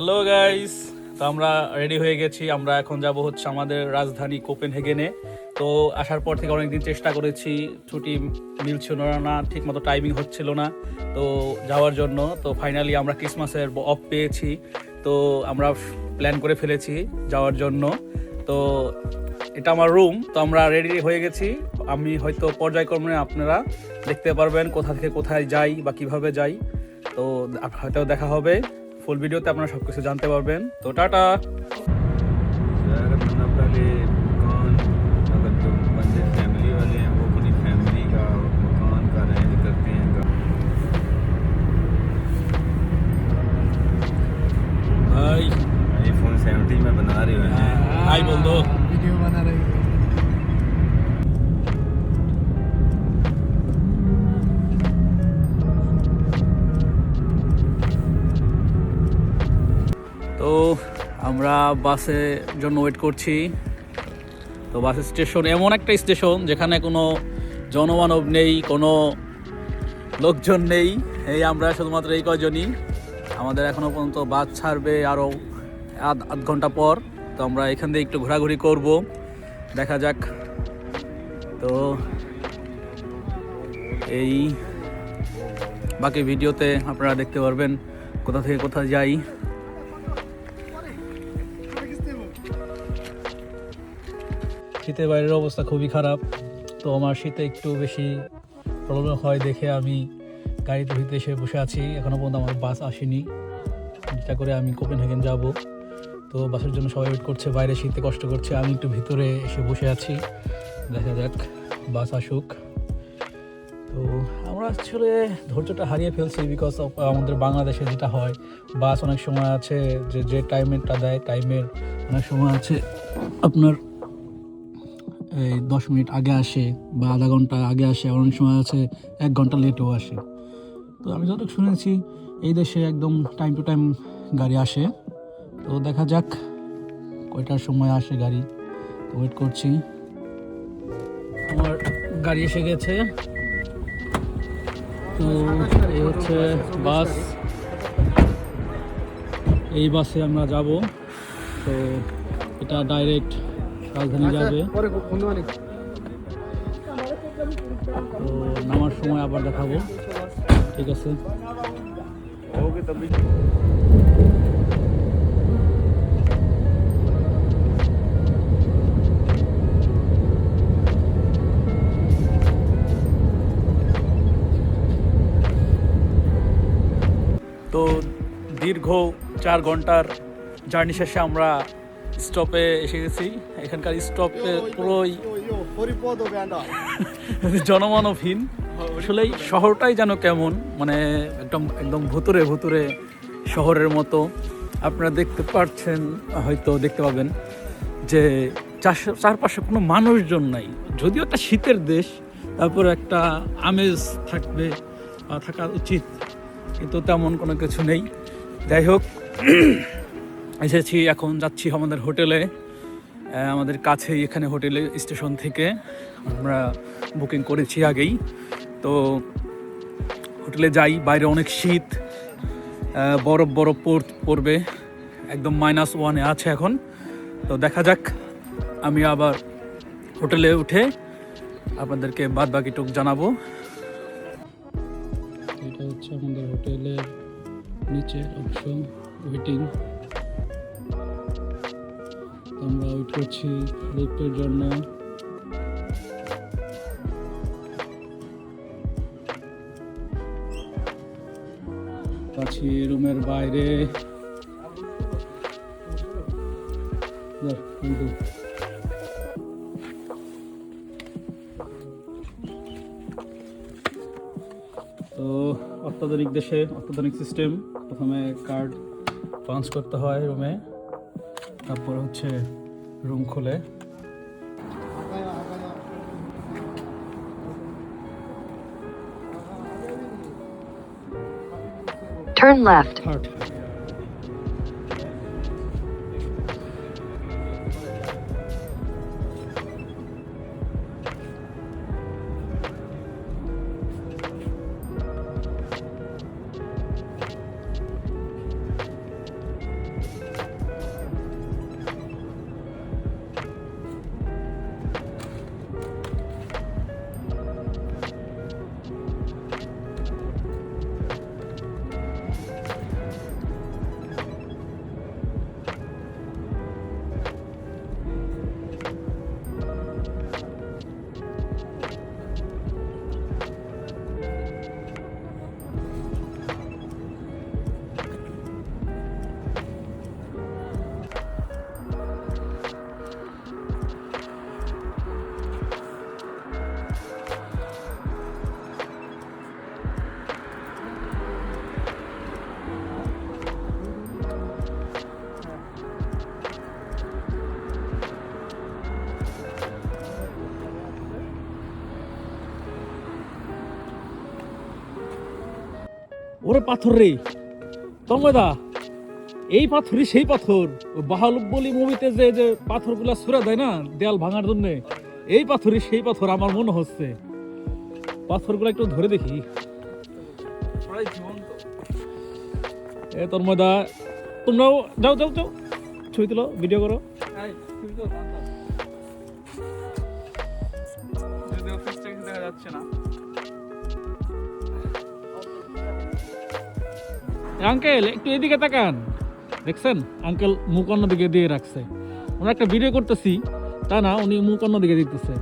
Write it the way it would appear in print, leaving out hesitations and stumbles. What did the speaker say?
Hello guys, তো আমরা ready হয়ে গেছি। আমরা এখন যাব হচ্ছে আমাদের রাজধানী কোপেনহেগেনে। তো আসার পর থেকে অনেকদিন চেষ্টা করেছি, ছুটি মিলছিল না, ঠিক মতো টাইমিং হচ্ছিল না তো যাওয়ার জন্য। তো ফাইনালি আমরা ক্রিসমাসের অফ পেয়েছি, তো আমরা প্ল্যান করে ফেলেছি যাওয়ার জন্য। তো এটা আমার রুম, তো আমরা রেডি হয়ে গেছি। আমি হয়তো পর্যায়ক্রমে আপনারা দেখতে পারবেন কোথা থেকে কোথায় যাই বা কিভাবে যাই। তো হয়তো দেখা হবে ফুল ভিডিওতে, আপনারা সব কিছু জানতে পারবেন। তো টাটা। अगर मतलब पहले मकान, अगर जो बंदे फैमिली वाले हैं वो अपनी फैमिली का मकान का रेंट करते हैं। भाई आईफोन 70 में बना रहे हैं। हाय बोल दो। वीडियो बना रही है। তো আমরা বাসের জন্য ওয়েট করছি। তো বাস স্টেশন এমন একটা স্টেশন যেখানে কোনো জনমানব নেই, কোনো লোকজন নেই। এই আমরা শুধুমাত্র এই কয়জনই। আমাদের এখনও পর্যন্ত বাস ছাড়বে আরও আধ ঘন্টা পর। তো আমরা এখান থেকে একটু ঘোরাঘুরি করব, দেখা যাক। তো এই বাকি ভিডিওতে আপনারা দেখতে পারবেন কোথা থেকে কোথায় যাই। শীতে বাইরের অবস্থা খুবই খারাপ, তো আমার শীতে একটু বেশি প্রবলেম হয় দেখে আমি গাড়িতে ভিতরে এসে বসে আছি। এখনও পর্যন্ত আমার বাস আসেনি, যেটা করে আমি কোপেনহেগেন যাব। তো বাসের জন্য সবাই ওয়েট করছে, বাইরে শীতে কষ্ট করছে, আমি একটু ভিতরে এসে বসে আছি। দেখা যাক বাস আসুক। তো আমরা আসলে ধৈর্যটা হারিয়ে ফেলছি, বিকজ অফ আমাদের বাংলাদেশে যেটা হয়, বাস অনেক সময় আছে যে টাইমেরটা দেয়, টাইমের অনেক সময় আছে আপনার এই 10 মিনিট আগে আসে বা আধা ঘন্টা আগে আসে, অনেক সময় আছে 1 ঘন্টা লেটও আসে। তো আমি যতটুকু শুনেছি এই দেশে একদম টাইম টু টাইম গাড়ি আসে। তো দেখা যাক কয়টার সময় আসে গাড়ি, তো ওয়েট করছি। আমার গাড়ি এসে গেছে। তো এই হচ্ছে বাস, এই বাসে আমরা যাব। তো এটা ডাইরেক্ট রাজধানী যাবে। তো নামার সময় আবার দেখাবো, ঠিক আছে। ओके तभी তো দীর্ঘ 4 ঘন্টার জার্নি শেষে আমরা স্টপে এসে গেছি। এখানকার স্টপে পুরোই জনমানবহীন। আসলে এই শহরটাই যেন কেমন, মানে একদম একদম ভুতুরে ভুতুরে শহরের মতো। আপনারা দেখতে পাচ্ছেন, হয়তো দেখতে পাবেন যে চারপাশে কোনো মানুষজন নাই। যদিও একটা শীতের দেশ, তারপর একটা আমেজ থাকবে বা থাকা উচিত, কিন্তু তেমন কোনো কিছু নেই। যাই হোক, এসেছি, এখন যাচ্ছি আমাদের হোটেলে। আমাদের কাছেই এখানে হোটেলে স্টেশন থেকে আমরা বুকিং করেছি আগেই। তো হোটেলে যাই, বাইরে অনেক শীত, বরফ বরফ পড়বে, একদম -1 আছে এখন। তো দেখা যাক, আমি আবার হোটেলে উঠে আপনাদেরকে বাদ বাকিটুক জানাবো। এটা হচ্ছে আমাদের হোটেলের নিচে অপশন ওয়েটিং। আমরা ওয়েট করছি লিফটের জন্য। আছি রুমের বাইরে। তো অত্যাধুনিক দেশে অত্যাধুনিক সিস্টেম। প্রথমে কার্ড পাঞ্চ করতে হয় রুমে, তারপর হচ্ছে রুম খুলে। Turn left. থার্ড ওরে পাথর রে তন্ময়দা, এই পাথরই সেই পাথর। ওই বাহুবলী মুভিতে যে যে পাথরগুলা ছুড়ে দেয় না দেয়াল ভাঙার জন্য, এই পাথরই সেই পাথর আমার মনে হচ্ছে। পাথরগুলো একটু ধরে দেখি। এ তন্ময়দা, তোমরাও যাও যাও যাও, ছবি তুলো, ভিডিও করো। দেখা যাচ্ছে না। আঙ্কেল একটু এদিকে তাকান, দেখছেন আঙ্কেল মুখ অন্য দিকে দিয়ে রাখছে। ওরা একটা ভিডিও করতেছি তা না, উনি মুখ অন্য দিকে দিতেছে।